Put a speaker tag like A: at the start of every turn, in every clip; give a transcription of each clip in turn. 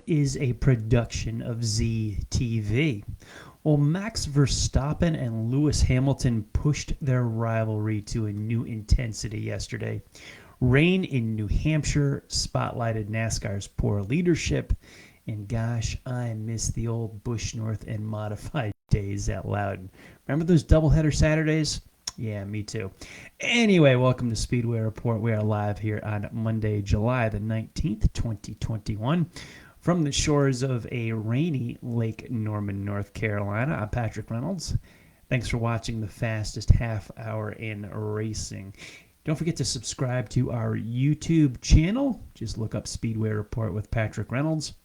A: Is a production of ZTV. Well, Max Verstappen and Lewis Hamilton pushed their rivalry to a new intensity yesterday. Rain in New Hampshire spotlighted NASCAR's poor leadership, and gosh, I miss the old Busch North and modified days at Loudon. Remember those doubleheader Saturdays? Yeah, me too. Anyway, welcome to Speedway Report. We are live here on Monday, July the 19th, 2021. From the shores of a rainy Lake Norman, North Carolina, I'm Patrick Reynolds. Thanks for watching the fastest half hour in racing. Don't forget to subscribe to our YouTube channel. Just look up Speedway Report with Patrick Reynolds.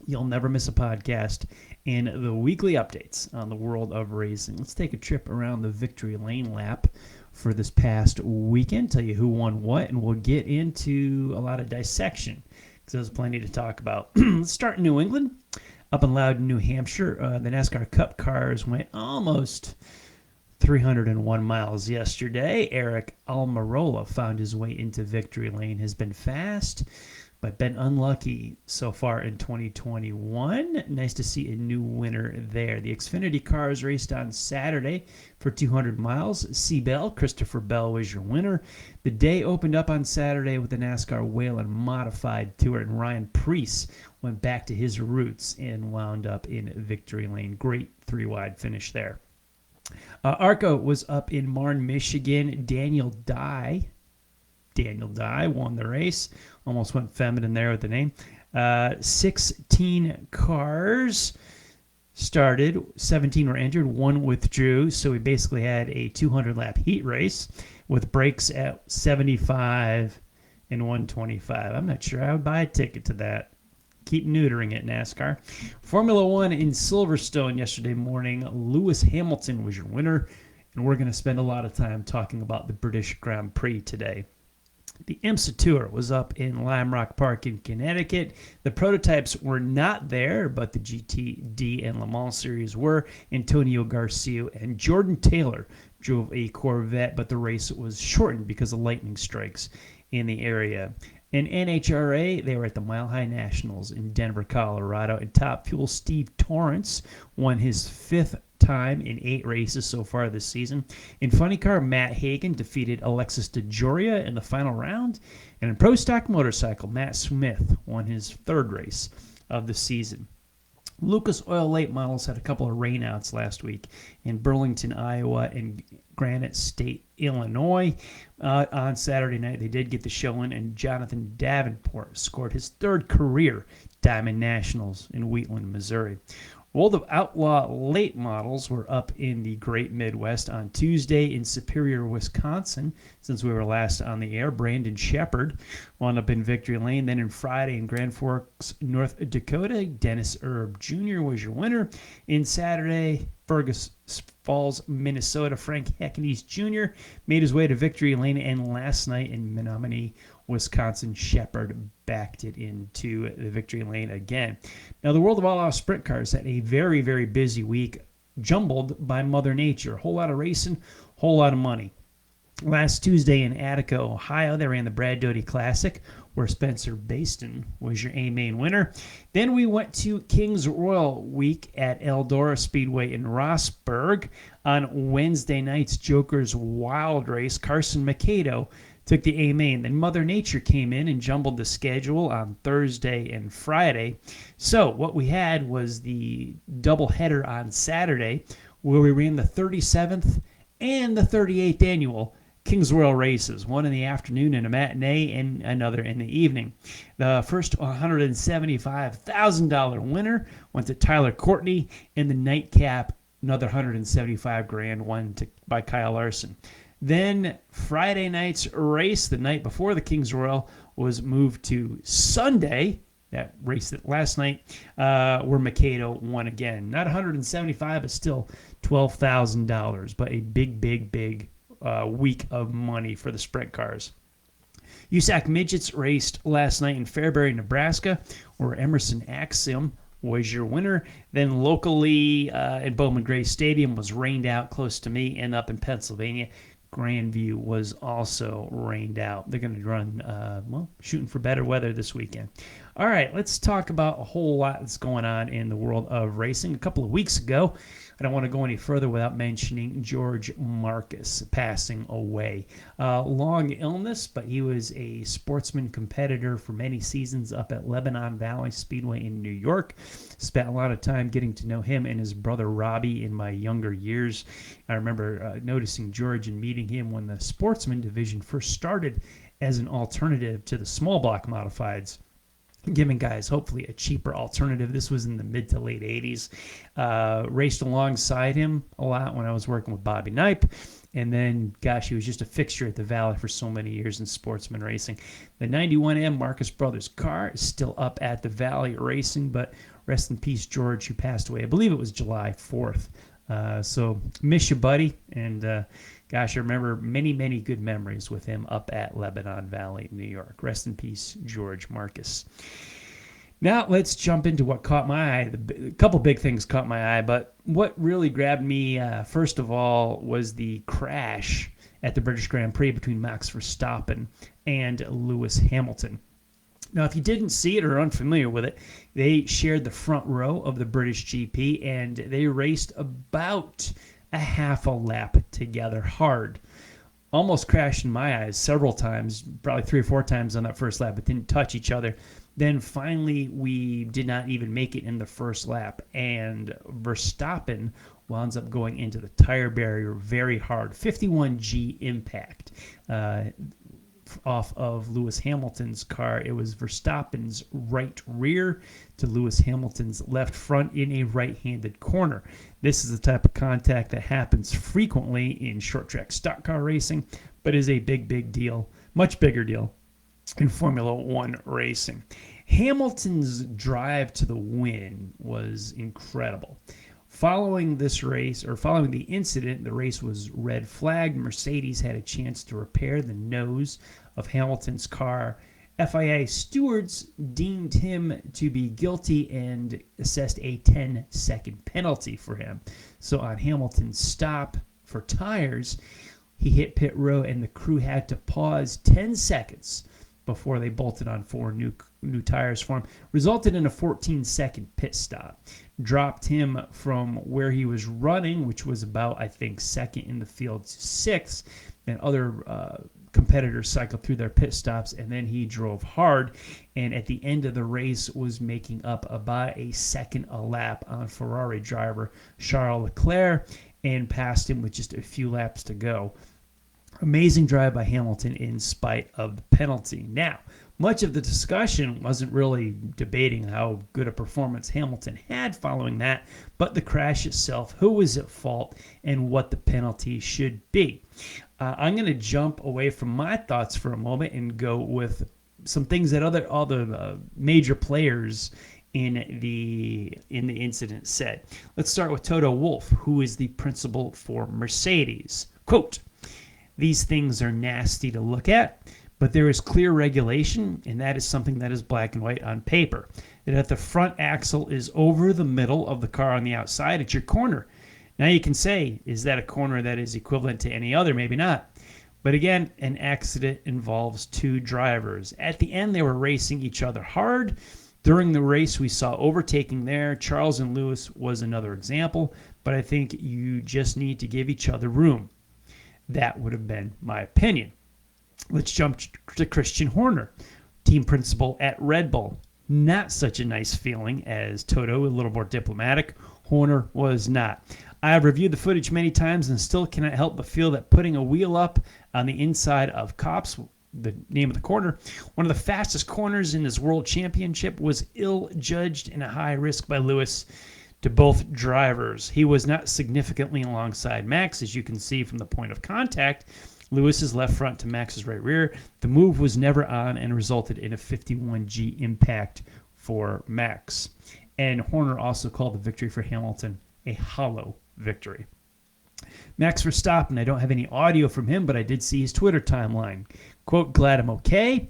A: You'll never miss a podcast and the weekly updates on the world of racing. Let's take a trip around the victory lane lap for this past weekend, tell you who won what, and we'll get into a lot of dissection because there's plenty to talk about. Let's start in New England. Up in Loudon, New Hampshire, the NASCAR Cup cars went almost 301 miles yesterday. Eric Almirola found his way into victory lane, has been fast, but been unlucky so far in 2021. Nice to see a new winner there. The Xfinity cars raced on Saturday for 200 miles. Christopher Bell was your winner. The day opened up on Saturday with the NASCAR Whelen Modified Tour, and Ryan Preece went back to his roots and wound up in victory lane. Great three-wide finish there. ARCA was up in Marne, Michigan. Daniel Dye won the race. Almost went feminine there with the name. 16 cars started. 17 were injured. One withdrew. So we basically had a 200-lap heat race with breaks at 75 and 125. I'm not sure I would buy a ticket to that. Keep neutering it, NASCAR. Formula One in Silverstone yesterday morning. Lewis Hamilton was your winner. And we're going to spend a lot of time talking about the British Grand Prix today. The IMSA Tour was up in Lime Rock Park in Connecticut. The prototypes were not there, but the GTD and Le Mans series were. Antonio Garcia and Jordan Taylor drove a Corvette, but the race was shortened because of lightning strikes in the area. In NHRA, they were at the Mile High Nationals in Denver, Colorado. And Top Fuel Steve Torrence won his fifth time in 8 races so far this season. In Funny Car, Matt Hagan defeated Alexis DeJoria in the final round. And in Pro Stock Motorcycle, Matt Smith won his 3rd race of the season. Lucas Oil Late Models had a couple of rainouts last week in Burlington, Iowa, and Granite State, Illinois. On Saturday night, they did get the show in, and Jonathan Davenport scored his 3rd career Diamond Nationals in Wheatland, Missouri. Well, the Outlaw Late Models were up in the Great Midwest on Tuesday in Superior, Wisconsin. Since we were last on the air, Brandon Shepard wound up in victory lane. Then in Friday in Grand Forks, North Dakota, Dennis Erb Jr. was your winner. In Saturday, Fergus Falls, Minnesota, Frank Heckney's Jr. made his way to victory lane. And last night in Menominee, Wisconsin, Shepard backed it into the victory lane again. Now, the world of all-out sprint cars had a very, very busy week, jumbled by Mother Nature. A whole lot of racing, whole lot of money. Last Tuesday in Attica, Ohio, they ran the Brad Doty Classic, where Spencer Baston was your A-main winner. Then we went to Kings Royal Week at Eldora Speedway in Rossburg. On Wednesday night's Joker's Wild Race, Carson Macedo took the A-main. Then Mother Nature came in and jumbled the schedule on Thursday and Friday. So what we had was the doubleheader on Saturday, where we ran the 37th and the 38th annual Kings Royal races, one in the afternoon and a matinee, and another in the evening. The first $175,000 winner went to Tyler Courtney, and the nightcap, another $175,000 won by Kyle Larson. Then Friday night's race, the night before the Kings Royal, was moved to Sunday. That race that last night, where Macedo won again. Not $175,000, but still $12,000. But a big week of money for the sprint cars. USAC Midgets raced last night in Fairbury, Nebraska, where Emerson Axiom was your winner. Then locally in Bowman Gray Stadium was rained out close to me, and up in Pennsylvania, Grandview was also rained out. They're going to run, shooting for better weather this weekend. All right, let's talk about a whole lot that's going on in the world of racing. A couple of weeks ago, I don't want to go any further without mentioning George Marcus passing away. Long illness, but he was a sportsman competitor for many seasons up at Lebanon Valley Speedway in New York. Spent a lot of time getting to know him and his brother Robbie in my younger years. I remember noticing George and meeting him when the sportsman division first started as an alternative to the small block modifieds, giving guys hopefully a cheaper alternative. This was in the mid to late 80s. Raced alongside him a lot when I was working with Bobby Knipe. And then, gosh, he was just a fixture at the Valley for so many years in sportsman racing. The 91M Marcus Brothers car is still up at the Valley racing, but rest in peace, George, who passed away. I believe it was July 4th. So miss you, buddy. And gosh, I remember many, many good memories with him up at Lebanon Valley, New York. Rest in peace, George Marcus. Now let's jump into what caught my eye. A couple big things caught my eye, but what really grabbed me, first of all, was the crash at the British Grand Prix between Max Verstappen and Lewis Hamilton. Now, if you didn't see it or are unfamiliar with it, they shared the front row of the British GP, and they raced about a half a lap together hard. Almost crashed in my eyes several times, probably 3 or 4 times on that first lap, but didn't touch each other. Then finally, we did not even make it in the first lap, and Verstappen winds up going into the tire barrier very hard. 51G impact off of Lewis Hamilton's car. It was Verstappen's right rear to Lewis Hamilton's left front in a right-handed corner. This is the type of contact that happens frequently in short-track stock car racing, but is a big, big deal, much bigger deal in Formula One racing. Hamilton's drive to the win was incredible. Following this race, or following the incident, the race was red flagged. Mercedes had a chance to repair the nose of Hamilton's car. FIA stewards deemed him to be guilty and assessed a 10-second penalty for him. So on Hamilton's stop for tires, he hit pit road and the crew had to pause 10 seconds before they bolted on 4 new tires for him. Resulted in a 14-second pit stop. Dropped him from where he was running, which was about, I think, second in the field to 6th. And other competitors cycled through their pit stops, and then he drove hard. And at the end of the race was making up about a second a lap on Ferrari driver Charles Leclerc and passed him with just a few laps to go. Amazing drive by Hamilton in spite of the penalty. Now, much of the discussion wasn't really debating how good a performance Hamilton had following that, but the crash itself, who was at fault, and what the penalty should be. I'm going to jump away from my thoughts for a moment and go with some things that all the major players in the incident said. Let's start with Toto Wolff, who is the principal for Mercedes. Quote, "These things are nasty to look at, but there is clear regulation, and that is something that is black and white on paper. That if the front axle is over the middle of the car on the outside, it's your corner. Now you can say, is that a corner that is equivalent to any other? Maybe not. But again, an accident involves 2 drivers. At the end, they were racing each other hard. During the race, we saw overtaking there. Charles and Lewis was another example, but I think you just need to give each other room." That would have been my opinion. Let's jump to Christian Horner, team principal at Red Bull. Not such a nice feeling as Toto, a little more diplomatic. Horner was not. I have reviewed the footage many times and still cannot help but feel that putting a wheel up on the inside of Copse, the name of the corner, one of the fastest corners in this world championship, was ill-judged and a high risk by Lewis to both drivers. He was not significantly alongside Max, as you can see from the point of contact. Lewis's left front to Max's right rear. The move was never on and resulted in a 51G impact for Max. And Horner also called the victory for Hamilton a hollow victory. Max Verstappen, I don't have any audio from him, but I did see his Twitter timeline. Quote, "Glad I'm okay.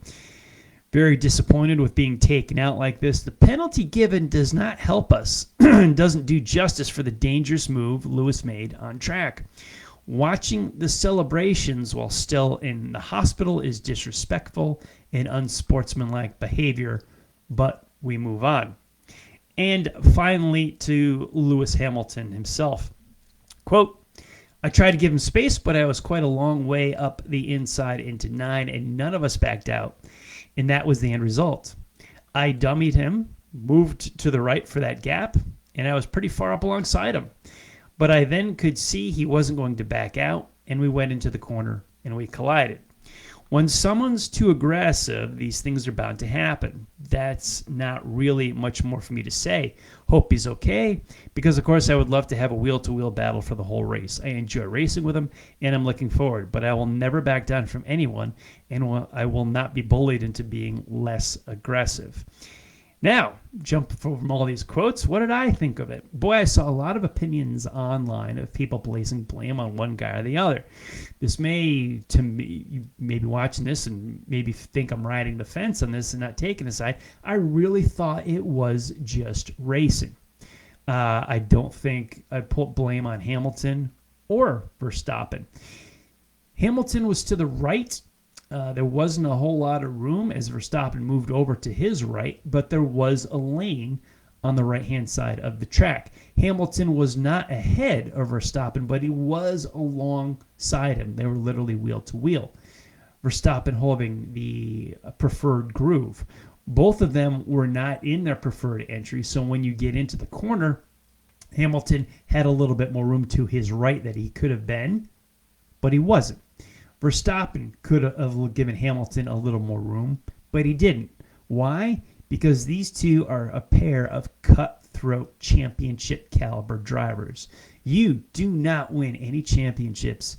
A: Very disappointed with being taken out like this. The penalty given does not help us and doesn't do justice for the dangerous move Lewis made on track. Watching the celebrations while still in the hospital is disrespectful and unsportsmanlike behavior. but we move on. And finally, to Lewis Hamilton himself. Quote, I tried to give him space, but I was quite a long way up the inside into 9, and none of us backed out. And that was the end result. I dummied him, moved to the right for that gap, and I was pretty far up alongside him. But I then could see he wasn't going to back out, and we went into the corner, and we collided. When someone's too aggressive, these things are bound to happen. That's not really much more for me to say. Hope he's okay, because of course I would love to have a wheel-to-wheel battle for the whole race. I enjoy racing with him, and I'm looking forward, but I will never back down from anyone, and I will not be bullied into being less aggressive. Now, jump from all these quotes, what did I think of it? Boy, I saw a lot of opinions online of people placing blame on one guy or the other. This may, to me, you may be watching this and maybe think I'm riding the fence on this and not taking a side. I really thought it was just racing. I don't think I'd put blame on Hamilton or Verstappen. Hamilton was to the right. There wasn't a whole lot of room as Verstappen moved over to his right, but there was a lane on the right-hand side of the track. Hamilton was not ahead of Verstappen, but he was alongside him. They were literally wheel-to-wheel. Verstappen holding the preferred groove. Both of them were not in their preferred entry, so when you get into the corner, Hamilton had a little bit more room to his right that he could have been, but he wasn't. Verstappen could have given Hamilton a little more room, but he didn't. Why? Because these two are a pair of cutthroat championship caliber drivers. You do not win any championships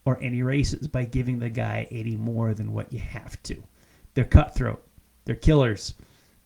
A: or any races by giving the guy any more than what you have to. They're cutthroat. They're killers.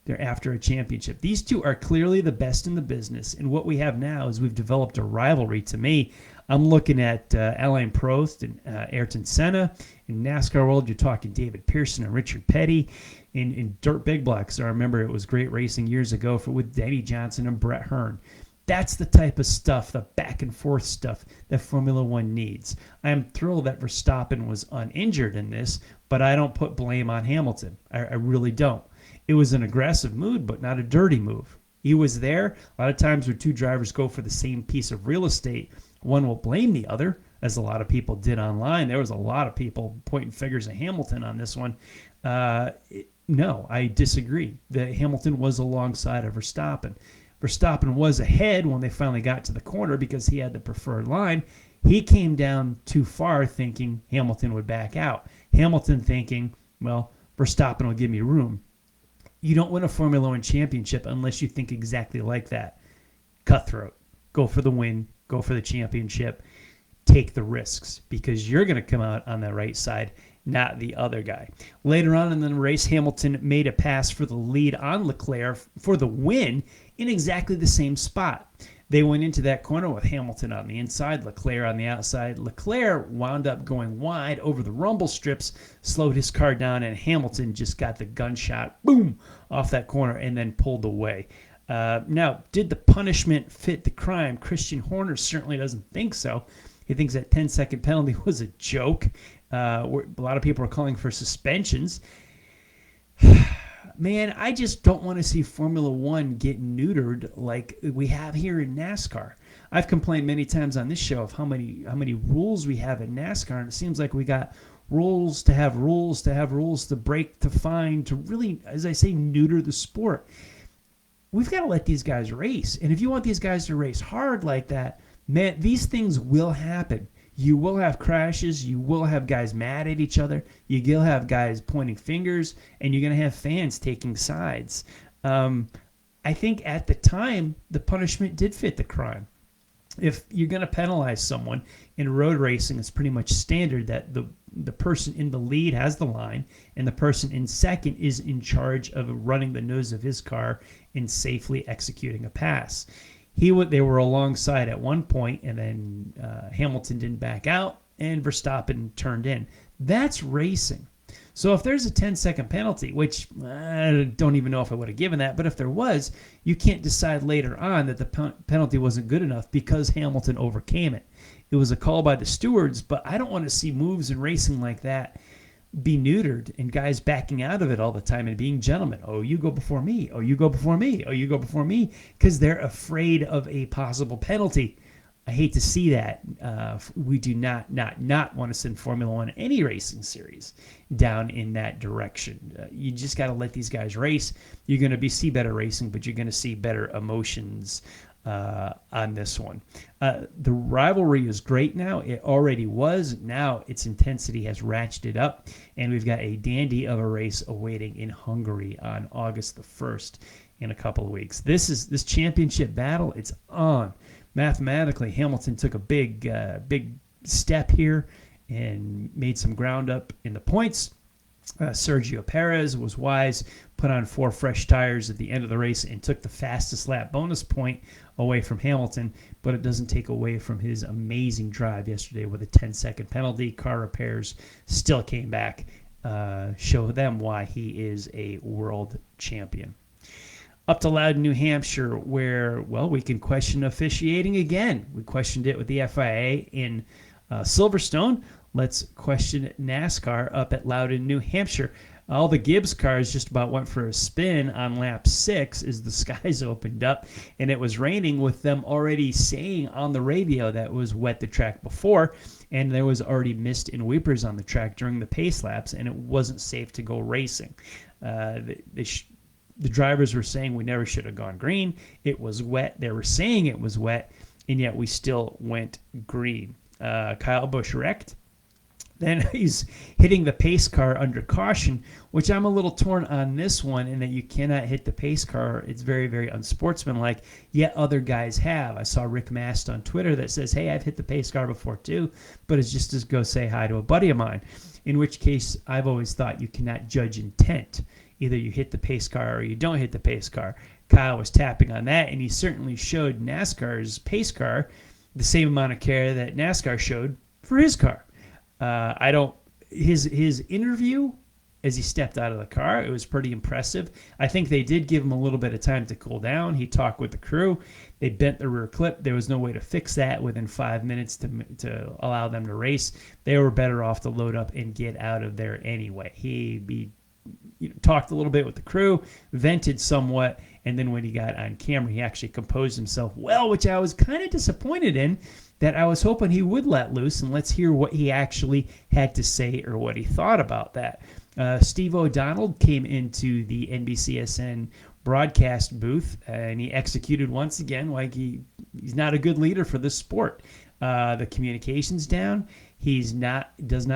A: They're after a championship. These two are clearly the best in the business, and what we have now is we've developed a rivalry. To me, I'm looking at Alain Prost and Ayrton Senna. In NASCAR world, you're talking David Pearson and Richard Petty. In Dirt Big Blocks, I remember it was great racing years ago with Denny Johnson and Brett Hearn. That's the type of stuff, the back and forth stuff that Formula One needs. I am thrilled that Verstappen was uninjured in this, but I don't put blame on Hamilton. I really don't. It was an aggressive move, but not a dirty move. He was there. A lot of times when two drivers go for the same piece of real estate, one will blame the other, as a lot of people did online. There was a lot of people pointing fingers at Hamilton on this one. No, I disagree. That Hamilton was alongside of Verstappen. Verstappen was ahead when they finally got to the corner because he had the preferred line. He came down too far thinking Hamilton would back out. Hamilton thinking, well, Verstappen will give me room. You don't win a Formula One championship unless you think exactly like that. Cutthroat. Go for the win. Go for the championship. Take the risks because you're going to come out on the right side, not the other guy. Later on in the race, Hamilton made a pass for the lead on Leclerc for the win in exactly the same spot. They went into that corner with Hamilton on the inside, Leclerc on the outside. Leclerc wound up going wide over the rumble strips, slowed his car down, and Hamilton just got the gunshot, boom, off that corner and then pulled away. Now, did the punishment fit the crime? Christian Horner certainly doesn't think so. He thinks that 10-second penalty was a joke. A lot of people are calling for suspensions. Man, I just don't want to see Formula One get neutered like we have here in NASCAR. I've complained many times on this show of how many rules we have in NASCAR, and it seems like we got rules to have rules to have rules to break, to fine, to really, as I say, neuter the sport. We've got to let these guys race. And if you want these guys to race hard like that, man, these things will happen. You will have crashes. You will have guys mad at each other. You will have guys pointing fingers, and you're going to have fans taking sides. I think at the time, the punishment did fit the crime. If you're going to penalize someone in road racing, it's pretty much standard that the person in the lead has the line, and the person in second is in charge of running the nose of his car and safely executing a pass. They were alongside at one point, and then Hamilton didn't back out, and Verstappen turned in. That's racing. So if there's a 10-second penalty, which I don't even know if I would have given that, but if there was, you can't decide later on that the penalty wasn't good enough because Hamilton overcame it. It was a call by the stewards, but I don't want to see moves in racing like that be neutered and guys backing out of it all the time and being gentlemen. Oh, you go before me. Oh, you go before me. Oh, you go before me, because they're afraid of a possible penalty. I hate to see that. We do not want to send Formula One, any racing series, down in that direction. You just got to let these guys race. You're going to see better racing, but you're going to see better emotions on this one. The rivalry is great now. It already was. Now its intensity has ratcheted up, and we've got a dandy of a race awaiting in Hungary on August the 1st in a couple of weeks. This championship battle, it's on. Mathematically, Hamilton took a big step here and made some ground up in the points. Sergio Perez was wise, put on 4 fresh tires at the end of the race and took the fastest lap bonus point away from Hamilton, but it doesn't take away from his amazing drive yesterday with a 10-second penalty. Car repairs still came back, show them why he is a world champion. Up to Loudon, New Hampshire, where, well, we can question officiating again. We questioned it with the FIA in Silverstone. Let's question NASCAR up at Loudon, New Hampshire. All the Gibbs cars just about went for a spin on lap 6 as the skies opened up, and it was raining, with them already saying on the radio that it was wet the track before, and there was already mist and weepers on the track during the pace laps, and it wasn't safe to go racing. The drivers were saying we never should have gone green. It was wet. They were saying it was wet, and yet we still went green. Kyle Busch wrecked. Then he's hitting the pace car under caution, which I'm a little torn on this one, in that you cannot hit the pace car. It's very, very unsportsmanlike, yet other guys have. I saw Rick Mast on Twitter that says, hey, I've hit the pace car before too, but it's just to go say hi to a buddy of mine, in which case I've always thought you cannot judge intent. Either you hit the pace car or you don't hit the pace car. Kyle was tapping on that, and he certainly showed NASCAR's pace car the same amount of care that NASCAR showed for his car. His interview as he stepped out of the car, it was pretty impressive. I think they did give him a little bit of time to cool down. He talked with the crew. They bent the rear clip. There was no way to fix that within 5 minutes to allow them to race. They were better off to load up and get out of there anyway. He talked a little bit with the crew, vented somewhat, and then when he got on camera, he actually composed himself well, which I was kind of disappointed in, that I was hoping he would let loose, and let's hear what he actually had to say or what he thought about that. Steve O'Donnell came into the NBCSN broadcast booth, and he executed once again like he's not a good leader for this sport. The communication's down. Does not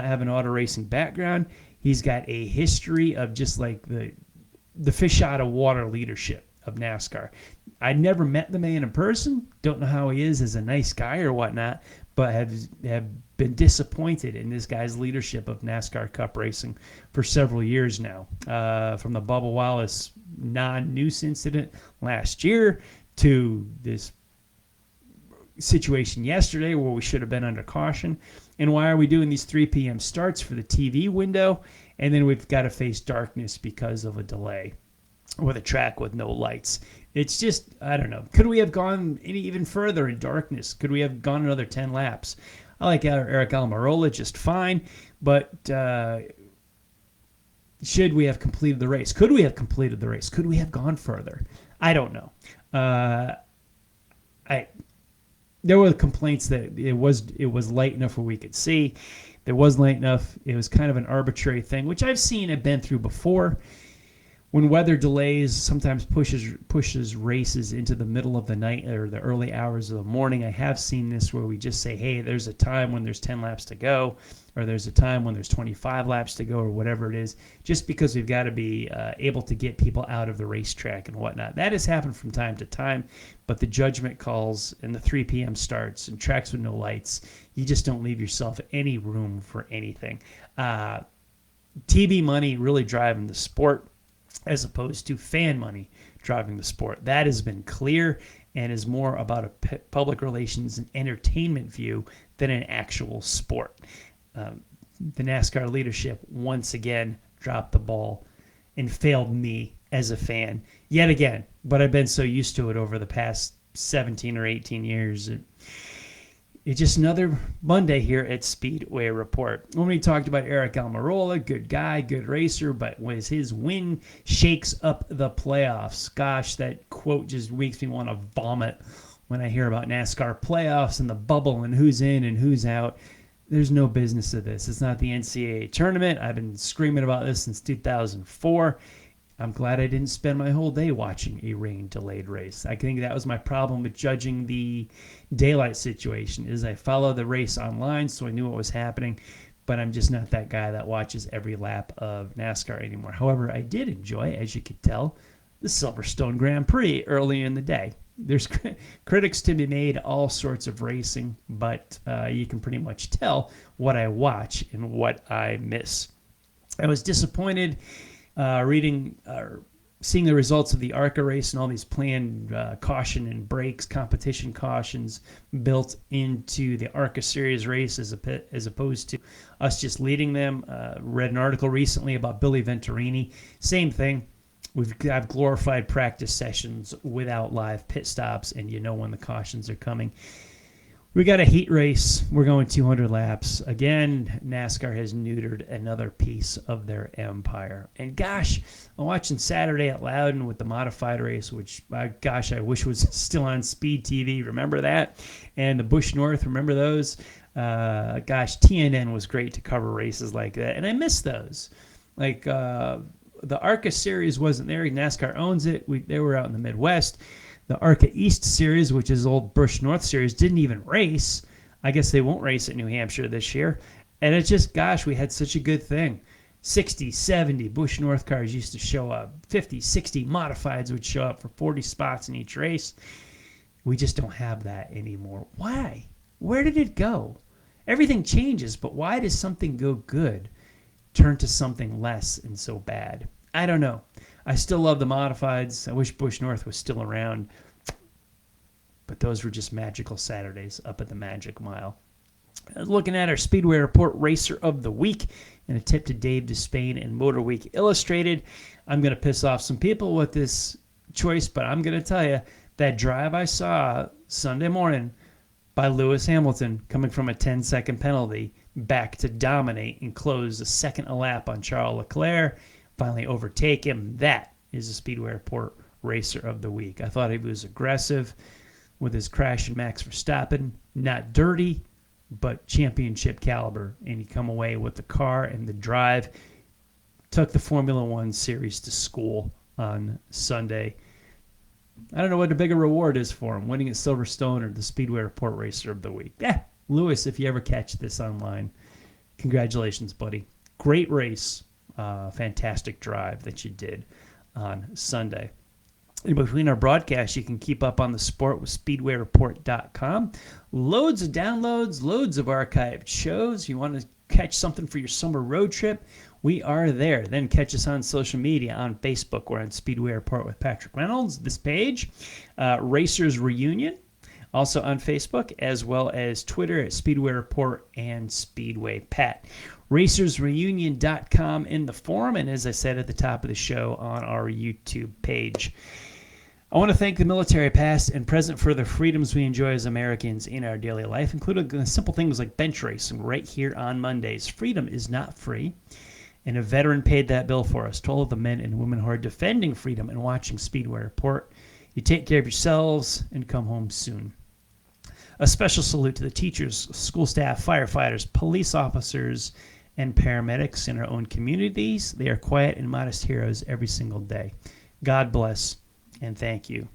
A: have an auto racing background. He's got a history of just like the fish out of water leadership of NASCAR. I never met the man in person. Don't know how he is as a nice guy or whatnot, but have been disappointed in this guy's leadership of NASCAR Cup racing for several years now. From the Bubba Wallace non-noose incident last year to this situation yesterday where we should have been under caution. And why are we doing these 3 p.m. starts for the TV window? And then we've got to face darkness because of a delay with a track with no lights. It's just, I don't know. Could we have gone even further in darkness? Could we have gone another 10 laps? I like Eric Almirola just fine, but should we have completed the race? Could we have completed the race? Could we have gone further? I don't know. There were complaints that it was light enough where we could see. There was light enough. It was kind of an arbitrary thing, which I've seen and been through before. When weather delays sometimes pushes races into the middle of the night or the early hours of the morning, I have seen this where we just say, hey, there's a time when there's 10 laps to go, or there's a time when there's 25 laps to go, or whatever it is, just because we've got to be able to get people out of the racetrack and whatnot. That has happened from time to time, but the judgment calls and the 3 p.m. starts and tracks with no lights, you just don't leave yourself any room for anything. TV money really driving the sport, as opposed to fan money driving the sport. That has been clear and is more about a public relations and entertainment view than an actual sport. The NASCAR leadership once again dropped the ball and failed me as a fan yet again, but I've been so used to it over the past 17 or 18 years. It's just another Monday here at Speedway Report. When we talked about Eric Almirola, good guy, good racer, but was his win shakes up the playoffs. Gosh, that quote just makes me want to vomit when I hear about NASCAR playoffs and the bubble and who's in and who's out. There's no business of this. It's not the NCAA tournament. I've been screaming about this since 2004. I'm glad I didn't spend my whole day watching a rain-delayed race. I think that was my problem with judging the daylight situation, is I followed the race online, so I knew what was happening, but I'm just not that guy that watches every lap of NASCAR anymore. However, I did enjoy, as you could tell, the Silverstone Grand Prix early in the day. There's critics to be made, all sorts of racing, but you can pretty much tell what I watch and what I miss. I was disappointed seeing the results of the ARCA race and all these planned caution and brakes, competition cautions built into the ARCA Series race as opposed to us just leading them. Read an article recently about Billy Venturini. Same thing. We've got glorified practice sessions without live pit stops, and you know when the cautions are coming. We got a heat race. We're going 200 laps. Again, NASCAR has neutered another piece of their empire. And gosh, I'm watching Saturday at Loudon with the modified race, which, gosh, I wish was still on Speed TV. Remember that? And the Busch North, remember those? Gosh, TNN was great to cover races like that. And I miss those. Like the ARCA Series wasn't there. NASCAR owns it. They were out in the Midwest. The ARCA East Series, which is old Busch North Series, didn't even race. I guess they won't race at New Hampshire this year. And it's just, gosh, we had such a good thing. 60, 70 Busch North cars used to show up. 50, 60 modifieds would show up for 40 spots in each race. We just don't have that anymore. Why? Where did it go? Everything changes, but why does something go good turn to something less and so bad? I don't know. I still love the modifieds. I wish Busch North was still around. But those were just magical Saturdays up at the Magic Mile. Looking at our Speedway Report Racer of the Week and a tip to Dave Despain and Motor Week Illustrated. I'm going to piss off some people with this choice, but I'm going to tell you that drive I saw Sunday morning by Lewis Hamilton coming from a 10-second penalty back to dominate and close a second a lap on Charles Leclerc, finally overtake him. That is a Speedway Report Racer of the Week. I thought he was aggressive with his crash and Max Verstappen. Not dirty, but championship caliber. And he come away with the car and the drive. Took the Formula One series to school on Sunday. I don't know what the bigger reward is for him, winning at Silverstone or the Speedway Report Racer of the Week. Yeah, Lewis, if you ever catch this online, congratulations, buddy. Great race. Fantastic drive that you did on Sunday. In between our broadcasts, you can keep up on the sport with SpeedwayReport.com. Loads of downloads, loads of archived shows. You want to catch something for your summer road trip? We are there. Then catch us on social media, on Facebook. We're on Speedway Report with Patrick Reynolds, this page. Racers Reunion, also on Facebook, as well as Twitter at Speedway Report and Speedway Pat. RacersReunion.com in the forum, and as I said at the top of the show, on our YouTube page. I want to thank the military past and present for the freedoms we enjoy as Americans in our daily life, including simple things like bench racing right here on Mondays. Freedom is not free, and a veteran paid that bill for us. To all of the men and women who are defending freedom and watching Speedway Report, you take care of yourselves and come home soon. A special salute to the teachers, school staff, firefighters, police officers, and paramedics in our own communities. They are quiet and modest heroes every single day. God bless and thank you.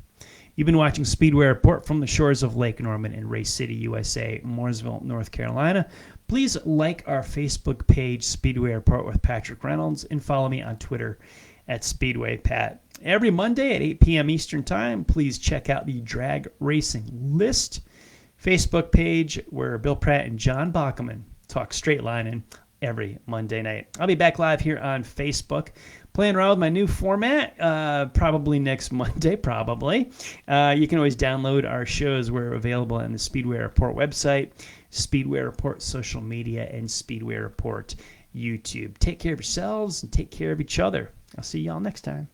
A: You've been watching Speedway Report from the shores of Lake Norman in Race City, USA, Mooresville, North Carolina. Please like our Facebook page, Speedway Report with Patrick Reynolds, and follow me on Twitter at Speedway Pat. Every Monday at 8 p.m. Eastern Time, please check out the Drag Racing List Facebook page where Bill Pratt and John Bachman talk straight lining every Monday night. I'll be back live here on Facebook, playing around with my new format, probably next Monday, probably. You can always download our shows. We're available on the Speedway Report website, Speedway Report social media, and Speedway Report YouTube. Take care of yourselves and take care of each other. I'll see y'all next time.